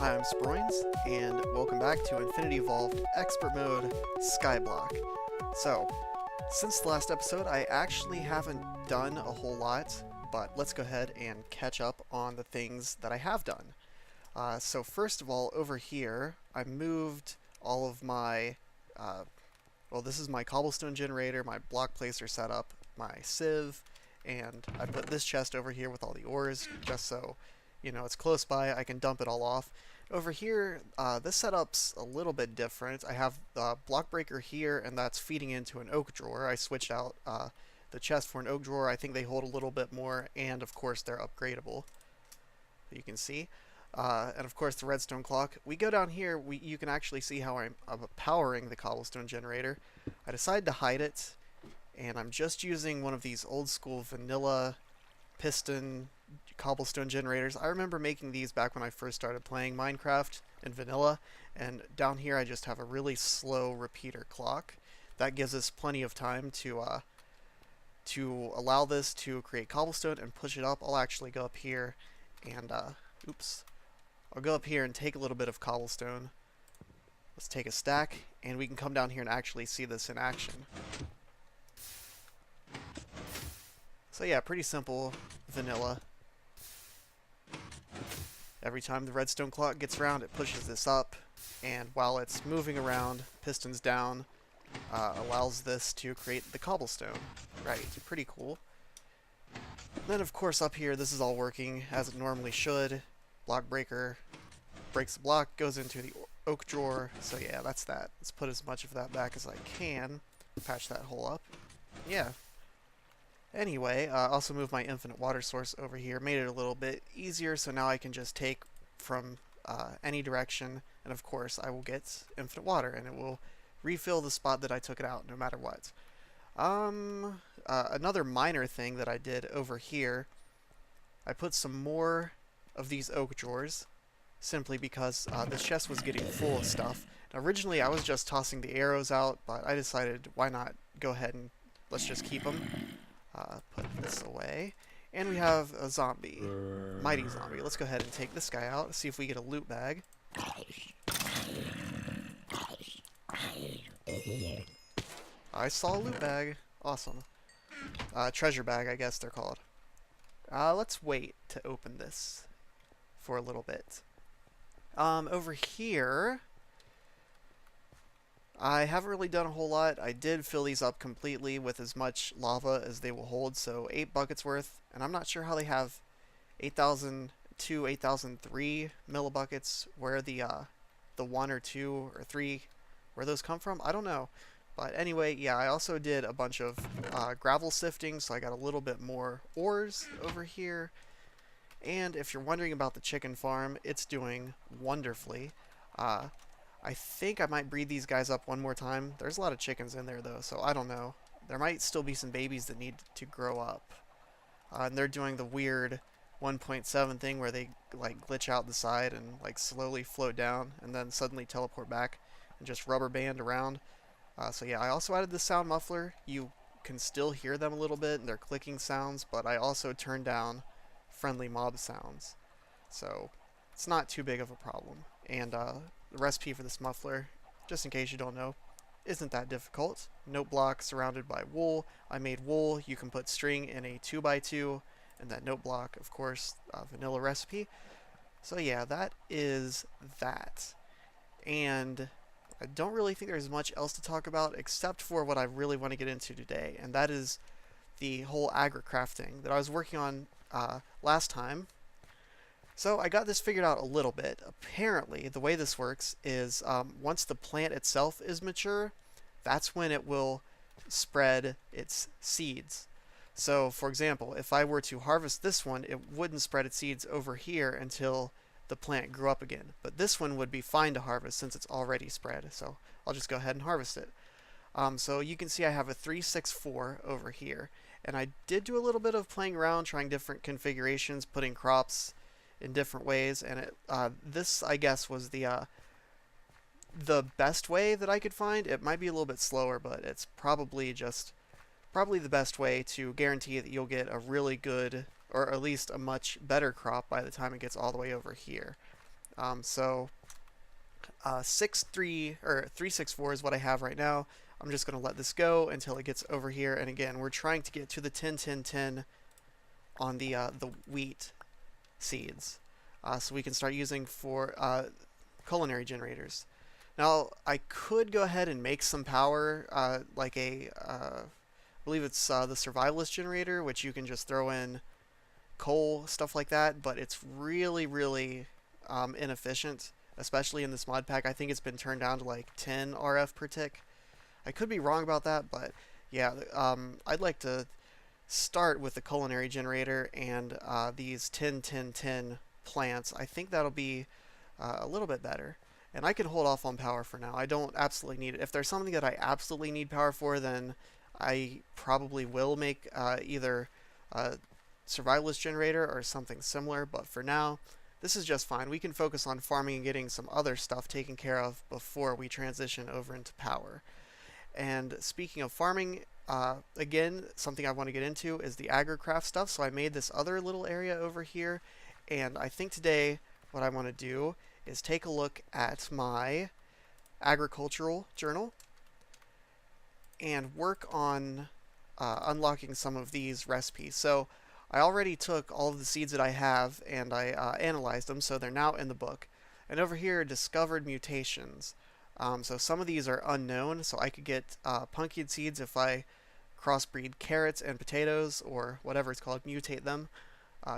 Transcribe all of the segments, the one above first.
Hi, I'm Sproins, and welcome back to Evolved Expert Mode Skyblock. So, since the last episode, I actually haven't done a whole lot, but let's go ahead and catch up on the things that I have done. So first of all, over here, I moved all of my, well, this is my cobblestone generator, my block placer setup, my sieve, and I put this chest over here with all the ores, just so, you know, it's close by, I can dump it all off. Over here, this setup's a little bit different. I have the block breaker here, and that's feeding into an oak drawer. I switched out the chest for an oak drawer. I think they hold a little bit more, and of course they're upgradable. You can see. And of course the redstone clock. We go down here, you can actually see how I'm powering the cobblestone generator. I decided to hide it, and I'm just using one of these old school vanilla piston cobblestone generators. I remember making these back when I first started playing Minecraft in vanilla, and down here I just have a really slow repeater clock. That gives us plenty of time to allow this to create cobblestone and push it up. I'll actually go up here and I'll go up here and take a little bit of cobblestone. Let's take a stack, and we can come down here and actually see this in action. So yeah, pretty simple vanilla. Every time the redstone clock gets around, it pushes this up, and while it's moving around, pistons down, allows this to create the cobblestone. Right, pretty cool. Then of course up here, this is all working as it normally should. Block breaker breaks the block, goes into the oak drawer. So yeah, that's that. Let's put as much of that back as I can. Patch that hole up. Yeah. Anyway, also moved my infinite water source over here. Made it a little bit easier, so now I can just take from any direction. And of course, I will get infinite water, and it will refill the spot that I took it out, no matter what. Another minor thing that I did over here, I put some more of these oak drawers, simply because this chest was getting full of stuff. Now, originally, I was just tossing the arrows out, but I decided, why not go ahead and let's just keep them. Put this away. And we have a zombie. Mighty zombie. Let's go ahead and take this guy out, see if we get a loot bag. I saw a loot bag. Awesome. Treasure bag, I guess they're called. Let's wait to open this for a little bit. Over here, I haven't really done a whole lot. I did fill these up completely with as much lava as they will hold, so 8 buckets worth. And I'm not sure how they have 8,002, 8,003 millibuckets, where the 1 or 2 or 3, where those come from. I don't know. But anyway, yeah, I also did a bunch of gravel sifting, so I got a little bit more ores over here. And if you're wondering about the chicken farm, it's doing wonderfully. I think I might breed these guys up one more time. There's a lot of chickens in there, though, so I don't know. There might still be some babies that need to grow up. And they're doing the weird 1.7 thing where they like glitch out the side and like slowly float down and then suddenly teleport back and just rubber band around. So yeah, I also added the sound muffler. You can still hear them a little bit, and they're clicking sounds, but I also turned down friendly mob sounds. So it's not too big of a problem. And the recipe for this muffler, just in case you don't know, isn't that difficult. Note block surrounded by wool. I made wool. You can put string in a 2x2, and that note block, of course, vanilla recipe. So yeah, that is that. And I don't really think there's much else to talk about except for what I really want to get into today, and that is the whole Agricrafting that I was working on last time. So I got this figured out a little bit. Apparently, the way this works is once the plant itself is mature, that's when it will spread its seeds. So, for example, if I were to harvest this one, it wouldn't spread its seeds over here until the plant grew up again. But this one would be fine to harvest since it's already spread. So I'll just go ahead and harvest it. So you can see I have a 364 over here. And I did do a little bit of playing around, trying different configurations, putting crops in different ways, and this, I guess, was the best way that I could find. It might be a little bit slower, but it's probably the best way to guarantee that you'll get a really good, or at least a much better crop by the time it gets all the way over here. So 364 is what I have right now. I'm just going to let this go until it gets over here. And again, we're trying to get to the 10, 10, 10 on the wheat seeds, so we can start using for culinary generators. Now, I could go ahead and make some power, like I believe it's the survivalist generator, which you can just throw in coal, stuff like that, but it's really, really inefficient, especially in this mod pack. I think it's been turned down to like 10 RF per tick. I could be wrong about that, but yeah, I'd like to start with the culinary generator and these 10, 10, 10 plants. I think that'll be a little bit better. And I can hold off on power for now. I don't absolutely need it. If there's something that I absolutely need power for, then I probably will make either a survivalist generator or something similar. But for now, this is just fine. We can focus on farming and getting some other stuff taken care of before we transition over into power. And speaking of farming, again, something I want to get into is the Agricraft stuff. So I made this other little area over here. And I think today what I want to do is take a look at my agricultural journal and work on unlocking some of these recipes. So I already took all of the seeds that I have and I analyzed them, so they're now in the book. And over here, discovered mutations. So some of these are unknown, so I could get pumpkin seeds if I crossbreed carrots and potatoes, or whatever it's called, mutate them.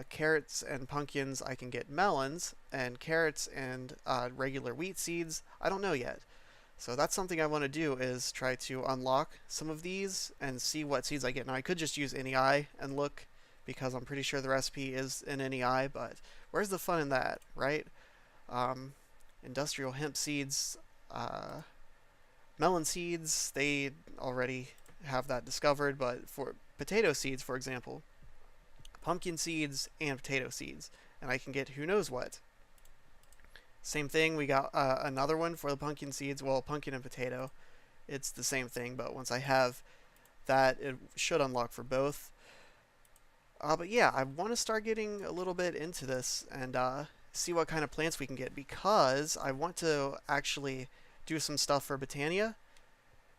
Carrots and pumpkins, I can get melons, and carrots and regular wheat seeds, I don't know yet. So that's something I want to do, is try to unlock some of these and see what seeds I get. Now I could just use NEI and look, because I'm pretty sure the recipe is in NEI, but where's the fun in that, right? Industrial hemp seeds, melon seeds, they already have that discovered, but for potato seeds, for example, pumpkin seeds and potato seeds, and I can get who knows what. Same thing, we got another one for the pumpkin seeds. Well, pumpkin and potato, it's the same thing, but once I have that, it should unlock for both. But yeah, I want to start getting a little bit into this and see what kind of plants we can get, because I want to actually do some stuff for Botania.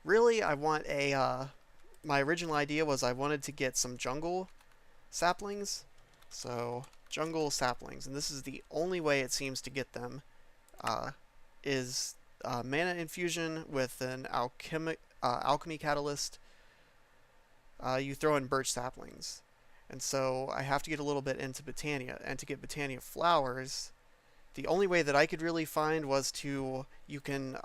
Really, I want my original idea was I wanted to get some jungle saplings. So, jungle saplings, and this is the only way it seems to get them, is mana infusion with an alchemy catalyst. You throw in birch saplings. And so I have to get a little bit into Botania, and to get Botania flowers, the only way that I could really find was you can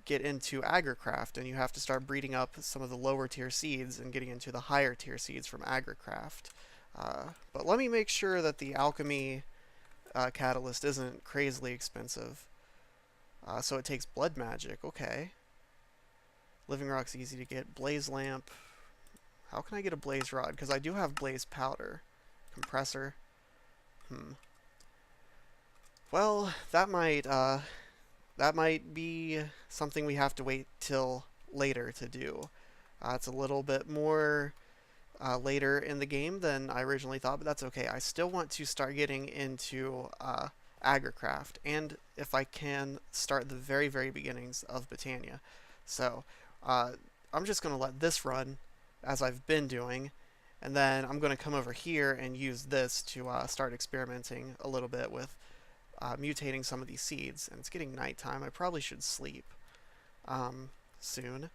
get into Agricraft, and you have to start breeding up some of the lower tier seeds and getting into the higher tier seeds from Agricraft. But let me make sure that the alchemy catalyst isn't crazily expensive. So it takes blood magic, okay. Living rock's easy to get. Blaze lamp. How can I get a blaze rod? Because I do have blaze powder. Compressor. Well, that might be something we have to wait till later to do. It's a little bit more later in the game than I originally thought, but that's okay. I still want to start getting into Agricraft, and if I can, start the very, very beginnings of Botania. So, I'm just going to let this run, as I've been doing, and then I'm going to come over here and use this to start experimenting a little bit with mutating some of these seeds. And it's getting nighttime. I probably should sleep soon.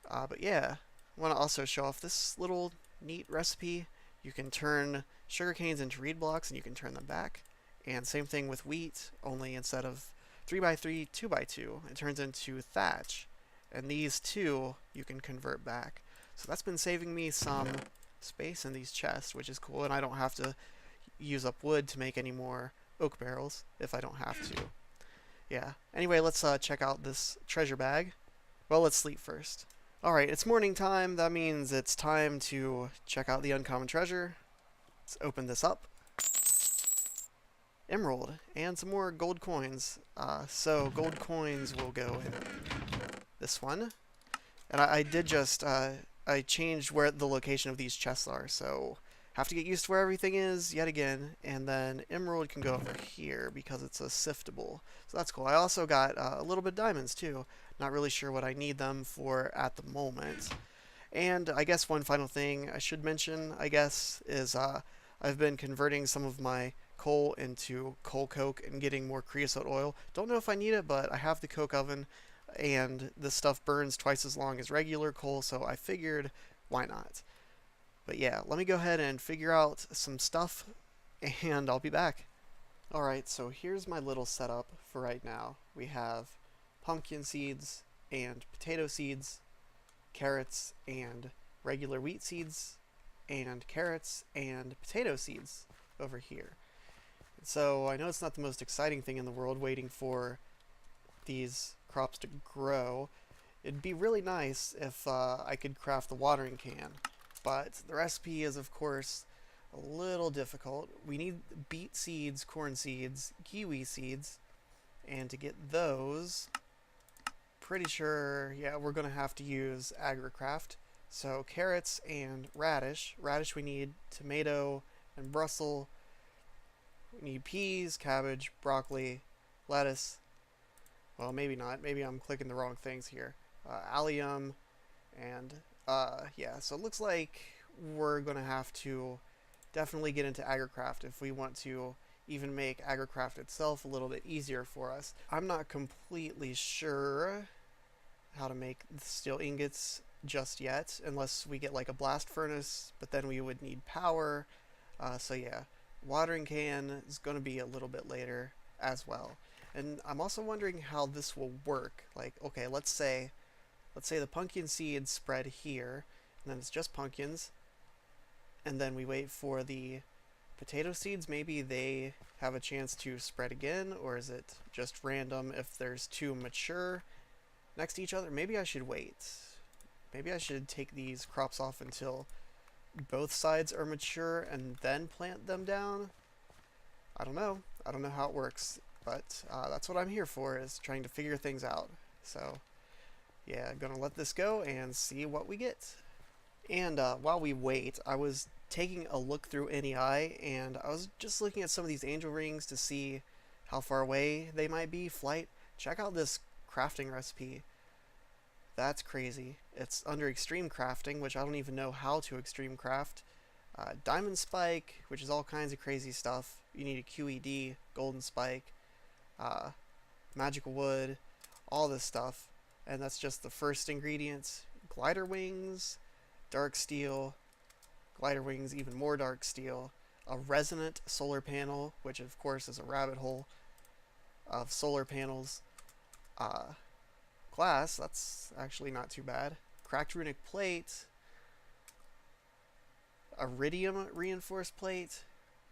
But yeah, I want to also show off this little neat recipe. You can turn sugar canes into reed blocks, and you can turn them back. And same thing with wheat, only instead of 3x3, 2x2, it turns into thatch. And these two you can convert back. So that's been saving me some space in these chests, which is cool, and I don't have to use up wood to make any more oak barrels if I don't have to. Yeah. Anyway, let's check out this treasure bag. Well, let's sleep first. Alright, it's morning time. That means it's time to check out the uncommon treasure. Let's open this up. Emerald, and some more gold coins. So gold coins will go in this one. And I did just, I changed where the location of these chests are, so have to get used to where everything is yet again, and then emerald can go over here because it's a siftable. So that's cool. I also got a little bit of diamonds too. Not really sure what I need them for at the moment. And I guess one final thing I should mention, I guess, is I've been converting some of my coal into coal coke and getting more creosote oil. Don't know if I need it, but I have the coke oven, and this stuff burns twice as long as regular coal, so I figured, why not? But yeah, let me go ahead and figure out some stuff, and I'll be back. Alright, so here's my little setup for right now. We have pumpkin seeds and potato seeds, carrots and regular wheat seeds, and carrots and potato seeds over here. So I know it's not the most exciting thing in the world waiting for these crops to grow. It'd be really nice if I could craft the watering can, but the recipe is of course a little difficult. We need beet seeds, corn seeds, kiwi seeds, and to get those, pretty sure, yeah, we're going to have to use Agricraft. So carrots and radish. Radish we need, tomato and Brussels. We need peas, cabbage, broccoli, lettuce. Well, maybe not. Maybe I'm clicking the wrong things here. Allium, and yeah, so it looks like we're going to have to definitely get into Agricraft if we want to even make Agricraft itself a little bit easier for us. I'm not completely sure how to make the steel ingots just yet, unless we get like a blast furnace, but then we would need power. So yeah, watering can is going to be a little bit later as well. And I'm also wondering how this will work. Like, okay, let's say the pumpkin seeds spread here, and then it's just pumpkins, and then we wait for the potato seeds. Maybe they have a chance to spread again, or is it just random if there's two mature next to each other? Maybe I should wait. Maybe I should take these crops off until both sides are mature and then plant them down. I don't know. I don't know how it works, but that's what I'm here for, is trying to figure things out. So yeah, I'm gonna let this go and see what we get. And while we wait, I was taking a look through NEI, and I was just looking at some of these angel rings to see how far away they might be. Flight. Check out this crafting recipe. That's crazy. It's under extreme crafting, which I don't even know how to extreme craft. Diamond spike, which is all kinds of crazy stuff. You need a QED, golden spike, magical wood, all this stuff. And that's just the first ingredient. Glider wings, dark steel, glider wings, even more dark steel, a resonant solar panel, which of course is a rabbit hole of solar panels, glass, that's actually not too bad, cracked runic plate, iridium reinforced plate,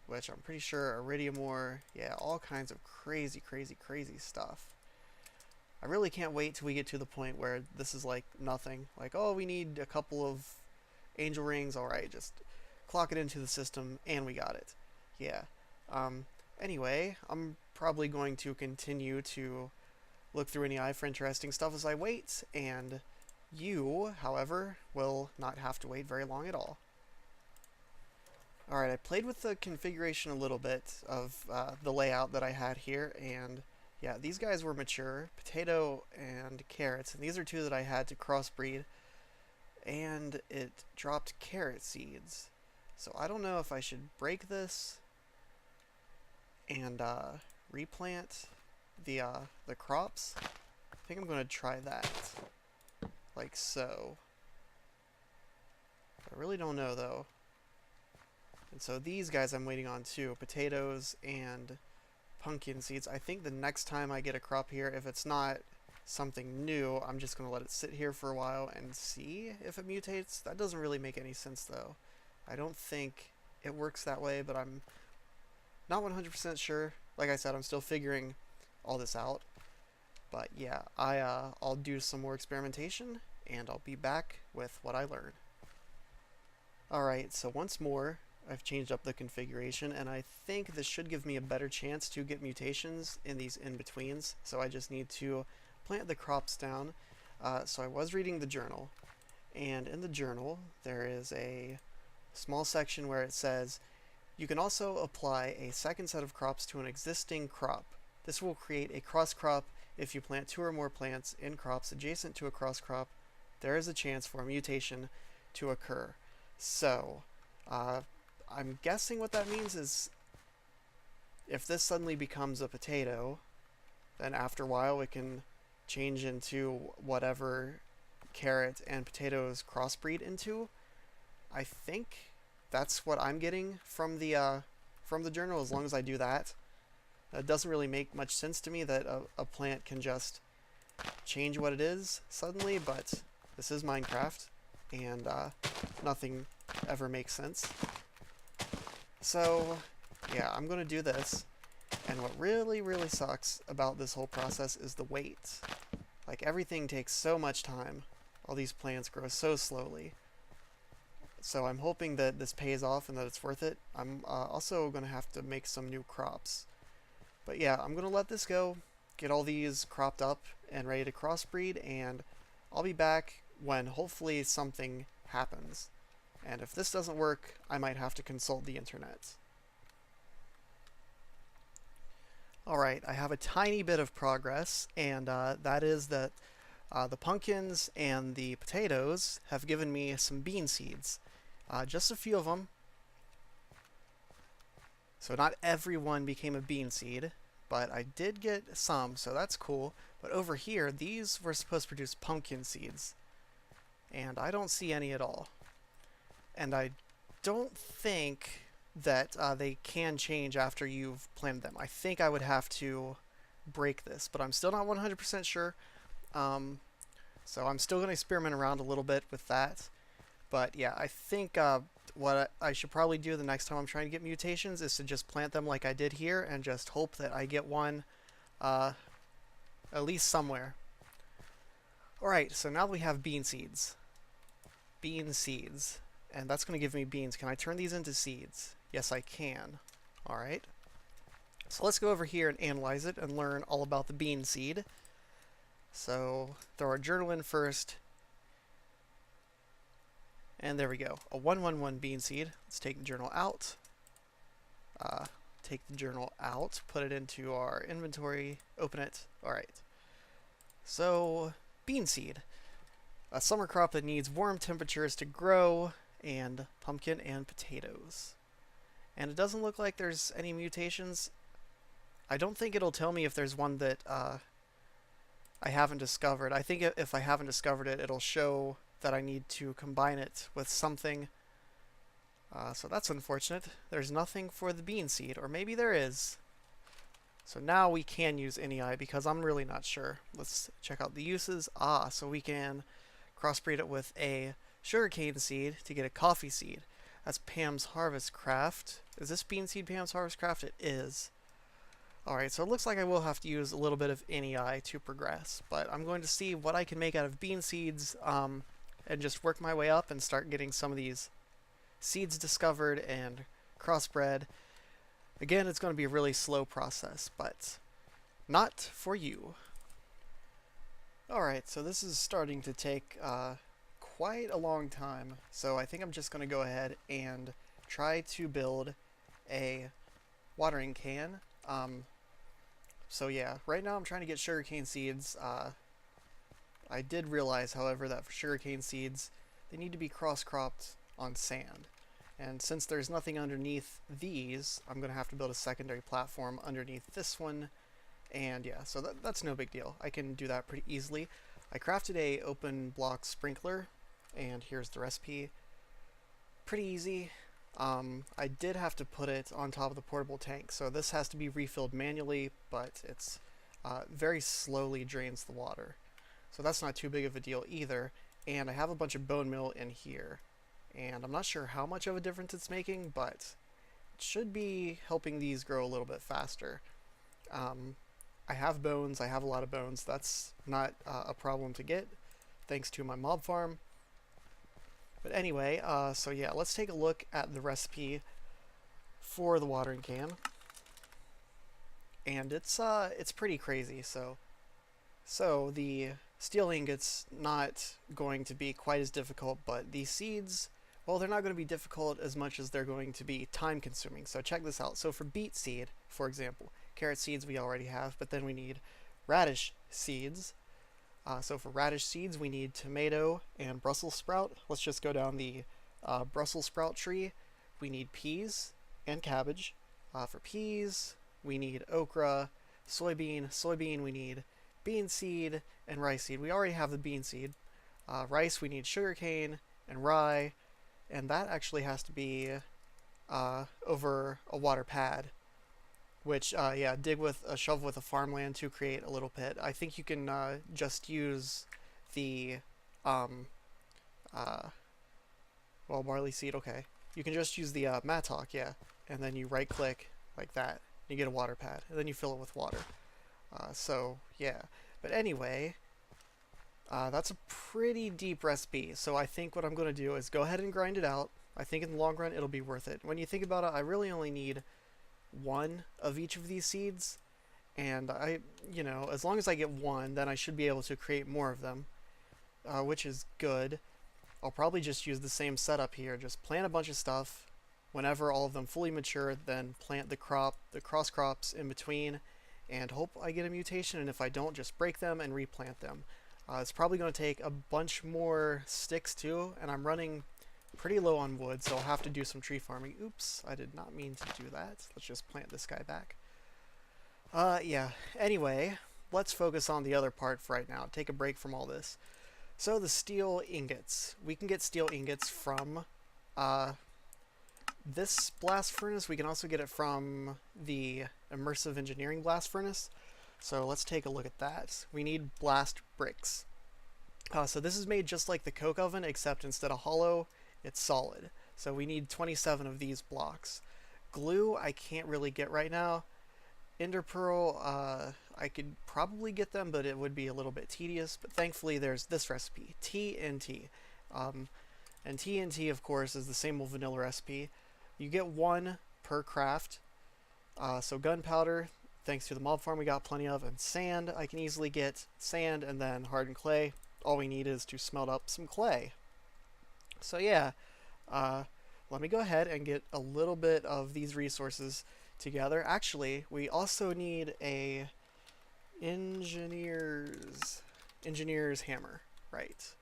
which I'm pretty sure iridium ore, yeah, all kinds of crazy stuff. I really can't wait till we get to the point where this is like nothing. Like, oh, we need a couple of angel rings, alright, just clock it into the system and we got it. Yeah. Anyway, I'm probably going to continue to look through NEI for interesting stuff as I wait, and you, however, will not have to wait very long at all. Alright, I played with the configuration a little bit of the layout that I had here, and yeah, these guys were mature, potato and carrots, and these are two that I had to crossbreed, and it dropped carrot seeds. So I don't know if I should break this and replant the crops. I think I'm going to try that, like so. I really don't know though. And so these guys I'm waiting on too, potatoes and pumpkin seeds. I think the next time I get a crop here, if it's not something new, I'm just going to let it sit here for a while and see if it mutates. That doesn't really make any sense though. I don't think it works that way, but I'm not 100% sure. Like I said, I'm still figuring all this out. But yeah, I'll do some more experimentation and I'll be back with what I learn. Alright, so once more, I've changed up the configuration, and I think this should give me a better chance to get mutations in these in-betweens. So I just need to plant the crops down. So I was reading the journal, and in the journal there is a small section where it says, you can also apply a second set of crops to an existing crop. This will create a cross crop. If you plant 2 or more plants in crops adjacent to a cross crop, there is a chance for a mutation to occur. So, I'm guessing what that means is if this suddenly becomes a potato, then after a while it can change into whatever carrot and potatoes crossbreed into. I think that's what I'm getting from the journal, as long as I do that. It doesn't really make much sense to me that a plant can just change what it is suddenly, but this is Minecraft, and nothing ever makes sense. So, yeah, I'm going to do this, and what really, really sucks about this whole process is the wait. Like, everything takes so much time. All these plants grow so slowly. So I'm hoping that this pays off and that it's worth it. I'm also going to have to make some new crops. But yeah, I'm going to let this go, get all these cropped up and ready to crossbreed, and I'll be back when hopefully something happens. And if this doesn't work, I might have to consult the internet. Alright, I have a tiny bit of progress, and that is that the pumpkins and the potatoes have given me some bean seeds. Just a few of them. So not everyone became a bean seed, but I did get some, so that's cool. But over here, these were supposed to produce pumpkin seeds, and I don't see any at all. And I don't think that they can change after you've planted them. I think I would have to break this, but I'm still not 100% sure. So I'm still going to experiment around a little bit with that. But yeah, I think what I should probably do the next time I'm trying to get mutations is to just plant them like I did here and just hope that I get one at least somewhere. Alright, so now that we have bean seeds. Bean seeds. And that's going to give me beans. Can I turn these into seeds? Yes, I can. Alright. So let's go over here and analyze it and learn all about the bean seed. So throw our journal in first. And there we go. A 111 bean seed. Let's take the journal out. Put it into our inventory. Open it. Alright. So, bean seed. A summer crop that needs warm temperatures to grow, and pumpkin and potatoes. And it doesn't look like there's any mutations. I don't think it'll tell me if there's one that I haven't discovered. I think if I haven't discovered it, it'll show that I need to combine it with something. So that's unfortunate. There's nothing for the bean seed, or maybe there is. So now we can use NEI because I'm really not sure. Let's check out the uses. So we can crossbreed it with a sugarcane seed to get a coffee seed. That's Pam's Harvest Craft. Is this bean seed Pam's Harvest Craft? It is. Alright, so it looks like I will have to use a little bit of NEI to progress, but I'm going to see what I can make out of bean seeds and just work my way up and start getting some of these seeds discovered and crossbred. Again, it's going to be a really slow process, but not for you. Alright, so this is starting to take quite a long time, so I think I'm just going to go ahead and try to build a watering can. So yeah, right now I'm trying to get sugarcane seeds. I did realize, however, that for sugarcane seeds, they need to be cross-cropped on sand. And since there's nothing underneath these, I'm going to have to build a secondary platform underneath this one. And yeah, so that's no big deal. I can do that pretty easily. I crafted a open block sprinkler, and here's the recipe. Pretty easy. I did have to put it on top of the portable tank, so this has to be refilled manually, but it's very slowly drains the water. So that's not too big of a deal either. And I have a bunch of bone meal in here. And I'm not sure how much of a difference it's making, but it should be helping these grow a little bit faster. I have bones, I have a lot of bones. That's not a problem to get, thanks to my mob farm. But anyway, so yeah, let's take a look at the recipe for the watering can. And it's pretty crazy. So the steel ingot's not going to be quite as difficult, but the seeds Well, they're not going to be difficult as much as they're going to be time consuming. So check this out. So for beet seed, for example, carrot seeds we already have, but then we need radish seeds. So for radish seeds, we need tomato and Brussels sprout. Let's just go down the Brussels sprout tree. We need peas and cabbage. For peas, we need okra, soybean we need bean seed, and rice seed. We already have the bean seed. Rice, we need sugarcane and rye, and that actually has to be over a water pad, which, yeah, dig with a shovel with a farmland to create a little pit. I think you can just use the, well, barley seed, okay. You can just use the mattock, yeah, and then you right click like that. You get a water pad, and then you fill it with water. So, yeah. But anyway, that's a pretty deep recipe, so I think what I'm going to do is go ahead and grind it out. I think in the long run it'll be worth it. When you think about it, I really only need one of each of these seeds, and you know, as long as I get one, then I should be able to create more of them, which is good. I'll probably just use the same setup here, just plant a bunch of stuff. Whenever all of them fully mature, then plant the cross crops in between, and hope I get a mutation, and if I don't, just break them and replant them. It's probably going to take a bunch more sticks too, and I'm running pretty low on wood, so I'll have to do some tree farming. Oops, I did not mean to do that. Let's just plant this guy back. Yeah, anyway, let's focus on the other part for right now. Take a break from all this. So the steel ingots. We can get steel ingots from this blast furnace. We can also get it from the immersive engineering blast furnace. So let's take a look at that. We need blast bricks. So this is made just like the coke oven, except instead of hollow, it's solid. So we need 27 of these blocks. Glue, I can't really get right now. Ender pearl, I could probably get them, but it would be a little bit tedious. But thankfully, there's this recipe, TNT. And TNT, of course, is the same old vanilla recipe. You get one per craft. So gunpowder, thanks to the mob farm we got plenty of, and sand. I can easily get sand and then hardened clay. All we need is to smelt up some clay. So yeah, let me go ahead and get a little bit of these resources together. Actually, we also need a engineer's hammer, right?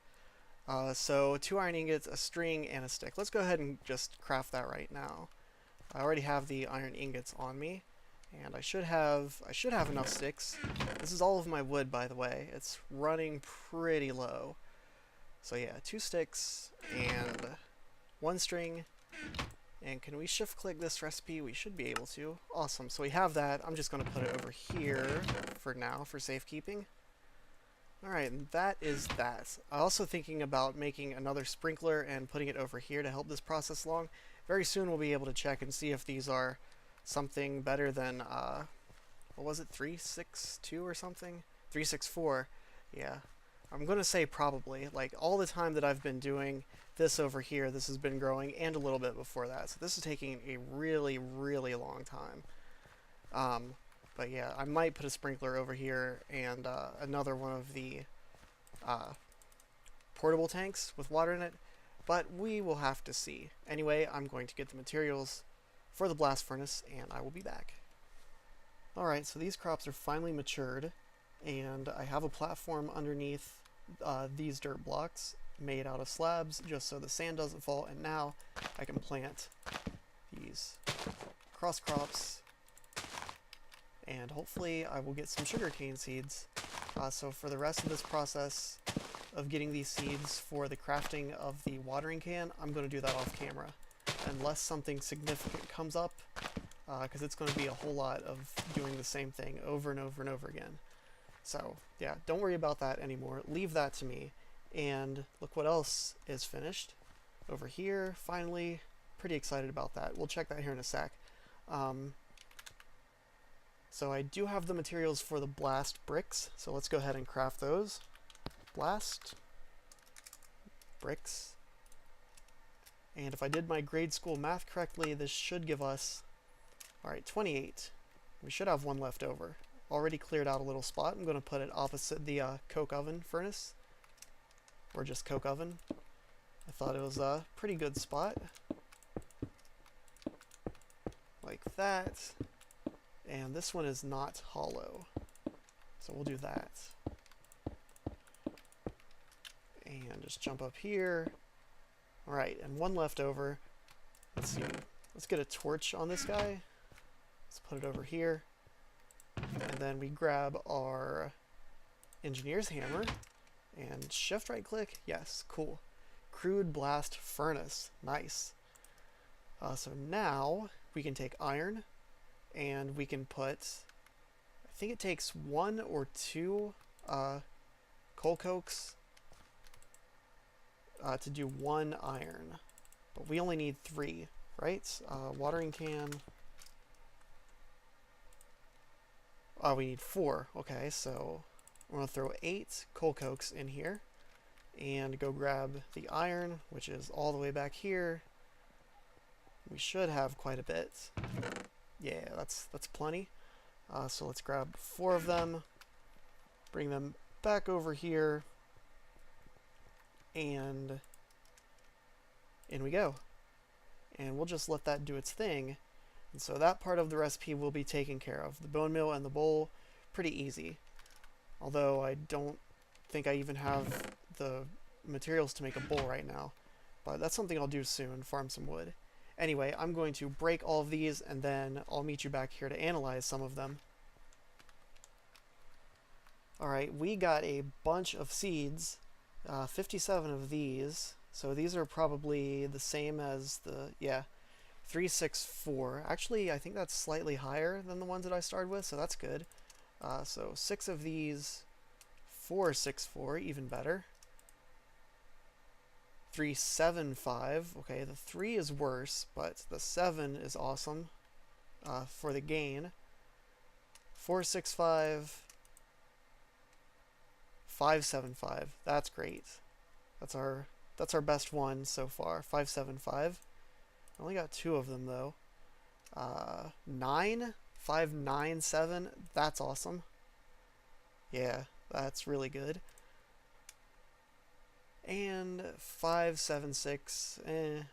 So 2 iron ingots, a string, and a stick. Let's go ahead and just craft that right now. I already have the iron ingots on me, and I should have enough sticks. This is all of my wood, by the way. It's running pretty low. So yeah, 2 sticks and 1 string. And can we shift click this recipe? We should be able to. Awesome. So we have that. I'm just going to put it over here for now for safekeeping. Alright, and that is that. I'm also thinking about making another sprinkler and putting it over here to help this process along. Very soon we'll be able to check and see if these are something better than, what was it, 362 or something? 364. Yeah. I'm going to say probably. Like, all the time that I've been doing this over here, this has been growing, and a little bit before that. So this is taking a really, really long time. But yeah, I might put a sprinkler over here and another one of the portable tanks with water in it. But we will have to see. Anyway, I'm going to get the materials for the blast furnace, and I will be back. Alright, so these crops are finally matured, and I have a platform underneath these dirt blocks made out of slabs just so the sand doesn't fall, and now I can plant these cross crops, and hopefully I will get some sugarcane seeds. So for the rest of this process of getting these seeds for the crafting of the watering can, I'm going to do that off camera unless something significant comes up, because it's going to be a whole lot of doing the same thing over and over and over again. So yeah, don't worry about that anymore. Leave that to me. And look what else is finished over here. Finally, pretty excited about that. We'll check that here in a sec. So I do have the materials for the blast bricks, so let's go ahead and craft those. Blast bricks. And if I did my grade school math correctly, this should give us, alright, 28. We should have one left over. Already cleared out a little spot. I'm going to put it opposite the coke oven furnace, or just coke oven. I thought it was a pretty good spot. Like that. And this one is not hollow. So we'll do that. And just jump up here. Alright, and one left over. Let's see. Let's get a torch on this guy. Let's put it over here. And then we grab our engineer's hammer and shift right click. Yes, cool. Crude blast furnace. Nice. So now we can take iron and we can put, I think it takes 1 or 2 coal cokes to do 1 iron. But we only need 3, right? Watering can. We need 4. Okay, so I'm going to throw 8 coal cokes in here and go grab the iron, which is all the way back here. We should have quite a bit. Yeah, that's plenty. So let's grab 4 of them, bring them back over here, and in we go. And we'll just let that do its thing. And so that part of the recipe will be taken care of. The bone meal and the bowl, pretty easy. Although I don't think I even have the materials to make a bowl right now. But that's something I'll do soon, farm some wood. Anyway, I'm going to break all of these and then I'll meet you back here to analyze some of them. Alright, we got a bunch of seeds, 57 of these. So these are probably the same as the, yeah, 364. Actually, I think that's slightly higher than the ones that I started with, so that's good. So 6 of these, 464, even better. 375, okay, the 3 is worse, but the 7 is awesome for the gain. 465, 575, that's great. That's our best one so far, 575. I only got 2 of them though. 9, 597, that's awesome. Yeah, that's really good. And 576, and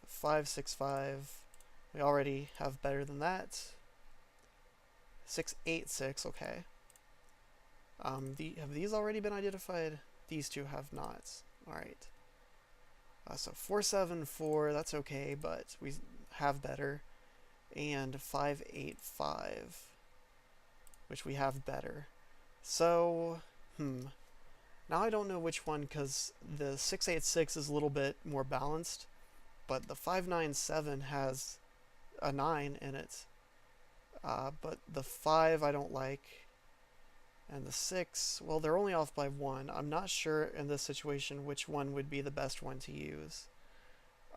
565, we already have better than that. 686, okay. Have these already been identified? These 2 have not. Alright. So 474, that's okay, but we have better. And 585, which we have better. So, now I don't know which one, because the 686 is a little bit more balanced, but the 597 has a 9 in it. But the 5 I don't like, and the 6, well, they're only off by 1. I'm not sure in this situation which one would be the best one to use.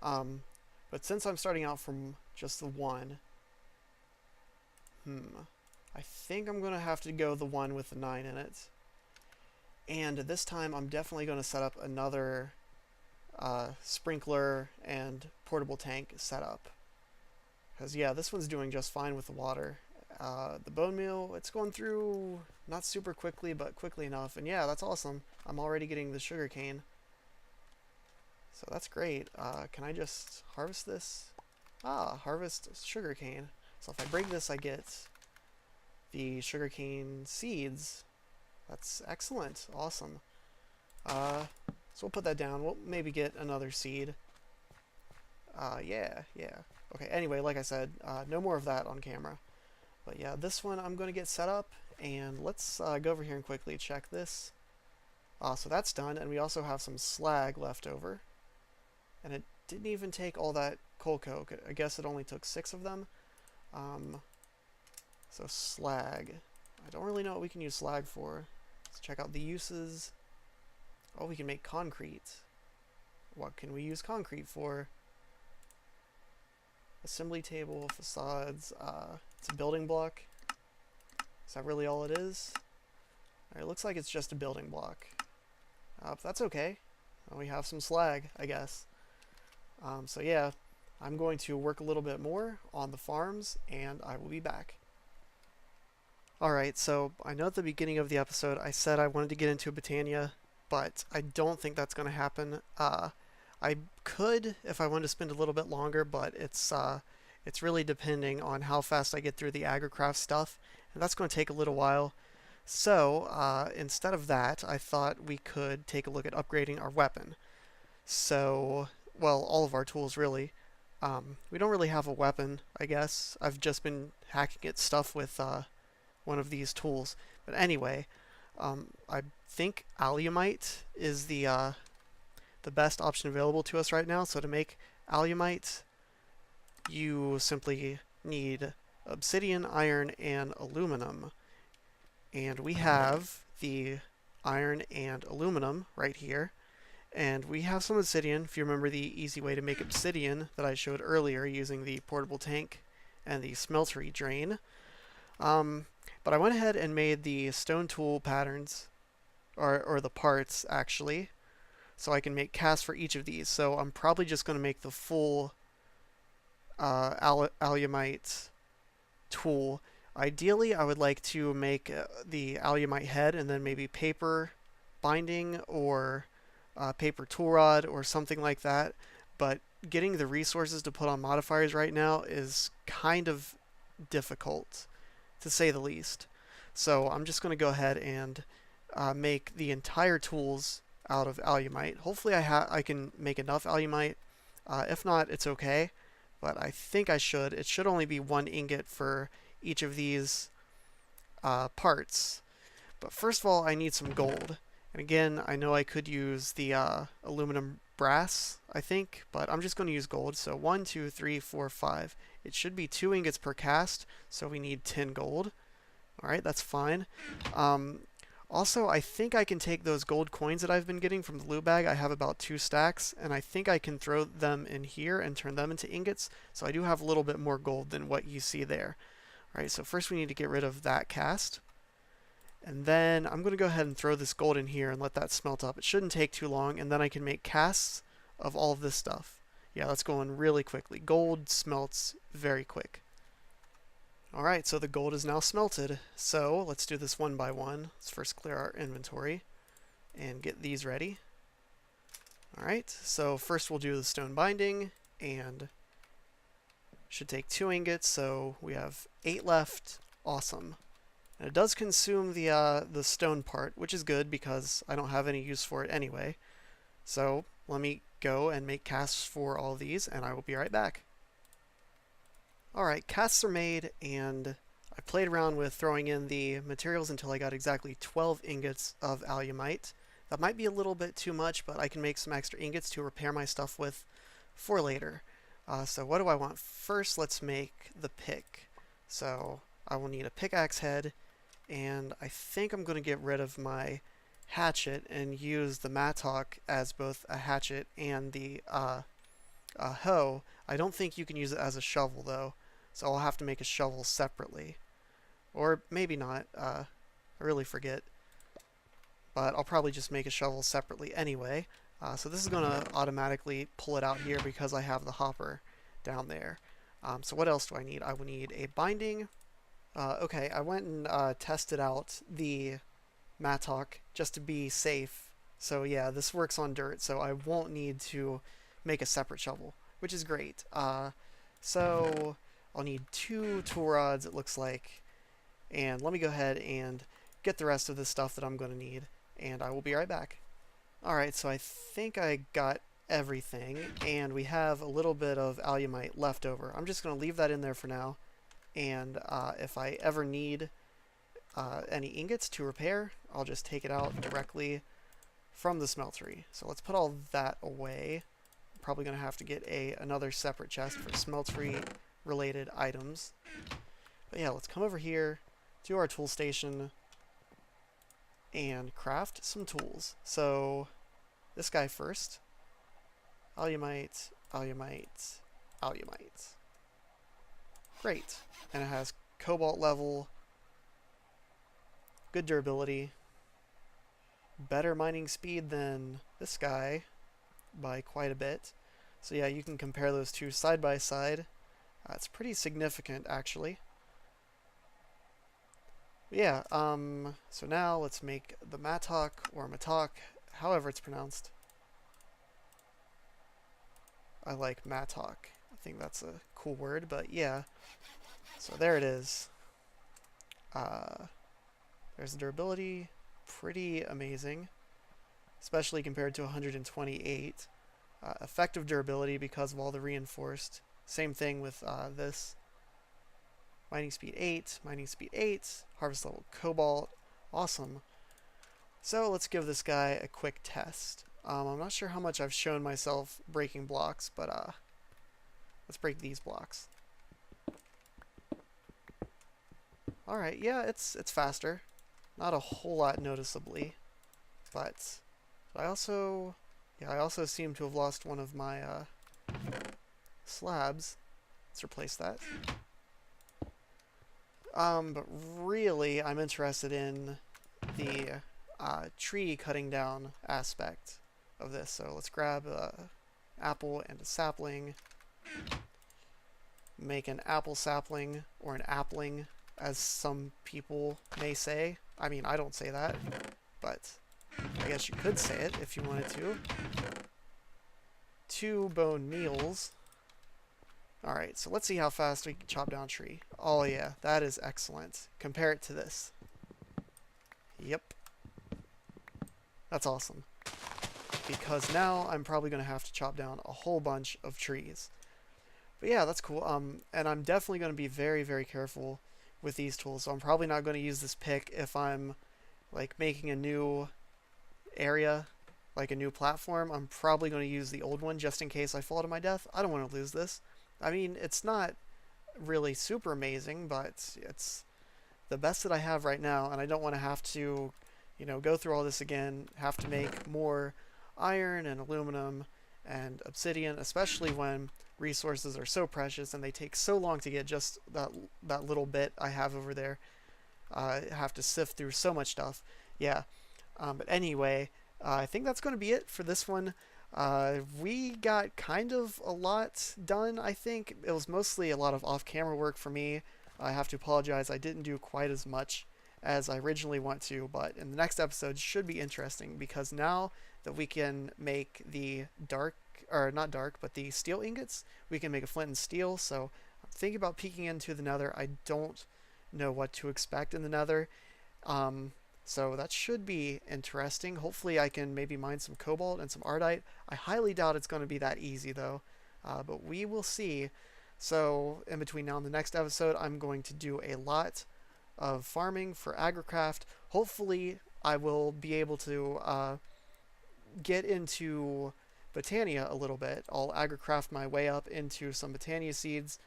But since I'm starting out from just the 1, I think I'm going to have to go the one with the 9 in it. And this time I'm definitely going to set up another sprinkler and portable tank setup. Because yeah, this one's doing just fine with the water. The bone meal, it's going through not super quickly, but quickly enough. And yeah, that's awesome. I'm already getting the sugar cane. So that's great. Can I just harvest this? Harvest sugar cane. So if I break this, I get the sugarcane seeds. That's excellent. Awesome. So we'll put that down. We'll maybe get another seed. Yeah. Okay, anyway, like I said, no more of that on camera. But yeah, this one I'm going to get set up, and let's go over here and quickly check this. So that's done, and we also have some slag left over. And it didn't even take all that coal coke. I guess it only took 6 of them. So slag. I don't really know what we can use slag for. Let's check out the uses. Oh, we can make concrete. What can we use concrete for? Assembly table, facades. It's a building block. Is that really all it is? Alright, it looks like it's just a building block. But that's okay. We have some slag, I guess. So yeah, I'm going to work a little bit more on the farms, and I will be back. Alright, so I know at the beginning of the episode I said I wanted to get into Botania, but I don't think that's going to happen. I could if I wanted to spend a little bit longer, but it's really depending on how fast I get through the Agricraft stuff, and that's going to take a little while. So instead of that, I thought we could take a look at upgrading our weapon. So, well, all of our tools really. We don't really have a weapon, I guess. I've just been hacking at stuff with one of these tools. But anyway, I think alumite is the best option available to us right now. So to make alumite, you simply need obsidian, iron, and aluminum. And we have the iron and aluminum right here. And we have some obsidian, if you remember the easy way to make obsidian that I showed earlier using the portable tank and the smeltery drain. But I went ahead and made the stone tool patterns, or the parts actually, so I can make casts for each of these. So I'm probably just going to make the full alumite tool. Ideally, I would like to make the alumite head and then maybe paper binding or paper tool rod or something like that, but getting the resources to put on modifiers right now is kind of difficult, to say the least. So I'm just going to go ahead and make the entire tools out of alumite. Hopefully I can make enough alumite. If not, it's okay, but I think I should. It should only be 1 ingot for each of these parts. But first of all, I need some gold. And again, I know I could use the aluminum brass, I think, but I'm just going to use gold. So 1, 2, 3, 4, 5. It should be 2 ingots per cast, so we need 10 gold. Alright, that's fine. Also, I think I can take those gold coins that I've been getting from the loot bag. I have about 2 stacks, and I think I can throw them in here and turn them into ingots. So I do have a little bit more gold than what you see there. Alright, so first we need to get rid of that cast. And then I'm going to go ahead and throw this gold in here and let that smelt up. It shouldn't take too long, and then I can make casts of all of this stuff. Yeah, that's going really quickly. Gold smelts very quick. Alright, so the gold is now smelted. So let's do this one by one. Let's first clear our inventory and get these ready. Alright, so first we'll do the stone binding, and should take 2 ingots, so we have 8 left. Awesome. And it does consume the stone part, which is good because I don't have any use for it anyway. So let me go and make casts for all of these, and I will be right back. Alright, casts are made, and I played around with throwing in the materials until I got exactly 12 ingots of alumite. That might be a little bit too much, but I can make some extra ingots to repair my stuff with for later. So what do I want? First, let's make the pick. So I will need a pickaxe head, and I think I'm going to get rid of my hatchet and use the mattock as both a hatchet and the hoe. I don't think you can use it as a shovel though, so I'll have to make a shovel separately. Or maybe not, I really forget. But I'll probably just make a shovel separately anyway. So this is going to automatically pull it out here because I have the hopper down there. So what else do I need? I will need a binding. Okay, I went and tested out the mattock just to be safe. So yeah, this works on dirt, so I won't need to make a separate shovel, which is great. So I'll need 2 tool rods, it looks like. And let me go ahead and get the rest of the stuff that I'm going to need, and I will be right back. Alright, so I think I got everything, and we have a little bit of alumite left over. I'm just going to leave that in there for now, and if I ever need any ingots to repair, I'll just take it out directly from the smeltery. So let's put all that away. I'm probably going to have to get another separate chest for smeltery related items. But yeah, let's come over here to our tool station and craft some tools. So this guy first. Alumite, alumite, alumite. Great. And it has cobalt level, good durability, better mining speed than this guy by quite a bit. So yeah, you can compare those two side by side. It's pretty significant actually. Yeah, so now let's make the mattock or mattock however it's pronounced. I like mattock. I think that's a cool word, but yeah. So there it is. There's the durability. Pretty amazing, especially compared to 128. Effective durability because of all the reinforced. Same thing with this. Mining speed 8, mining speed 8, harvest level cobalt. Awesome. So let's give this guy a quick test. I'm not sure how much I've shown myself breaking blocks, but let's break these blocks. Alright, yeah, it's faster. Not a whole lot noticeably, but I also seem to have lost one of my slabs. Let's replace that. But really, I'm interested in the tree cutting down aspect of this. So let's grab an apple and a sapling. Make an apple sapling, or an appling, as some people may say. I mean, I don't say that, but I guess you could say it if you wanted to. 2 bone meals. Alright, so let's see how fast we can chop down a tree. Oh yeah, that is excellent. Compare it to this. Yep. That's awesome. Because now I'm probably going to have to chop down a whole bunch of trees. But yeah, that's cool. And I'm definitely going to be very, very careful with these tools. So I'm probably not going to use this pick if I'm like making a new area, like a new platform. I'm probably going to use the old one just in case I fall to my death. I don't want to lose this. I mean, it's not really super amazing, but it's the best that I have right now, and I don't want to have to, you know, go through all this again, have to make more iron and aluminum and obsidian, especially when resources are so precious and they take so long to get just that little bit I have over there. I have to sift through so much stuff. Yeah. But anyway, I think that's going to be it for this one. We got kind of a lot done, I think. It was mostly a lot of off-camera work for me. I have to apologize, I didn't do quite as much as I originally want to, but in the next episode should be interesting, because now that we can make the the steel ingots, we can make a flint and steel, so I'm thinking about peeking into the nether. I don't know what to expect in the nether. So that should be interesting. Hopefully I can maybe mine some cobalt and some ardite. I highly doubt it's going to be that easy though, but we will see. So in between now and the next episode, I'm going to do a lot of farming for Agricraft. Hopefully I will be able to get into Botania a little bit. I'll Agricraft my way up into some Botania seeds.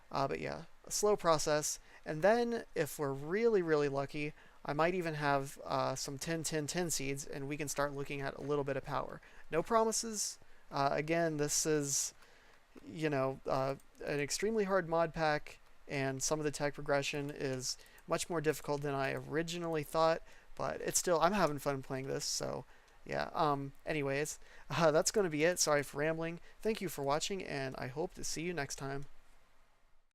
But yeah, a slow process. And then if we're really, really lucky, I might even have some 10-10-10 seeds, and we can start looking at a little bit of power. No promises. Again, this is, you know, an extremely hard mod pack, and some of the tech progression is much more difficult than I originally thought, but it's still, I'm having fun playing this, so yeah. Anyways, that's going to be it. Sorry for rambling. Thank you for watching, and I hope to see you next time.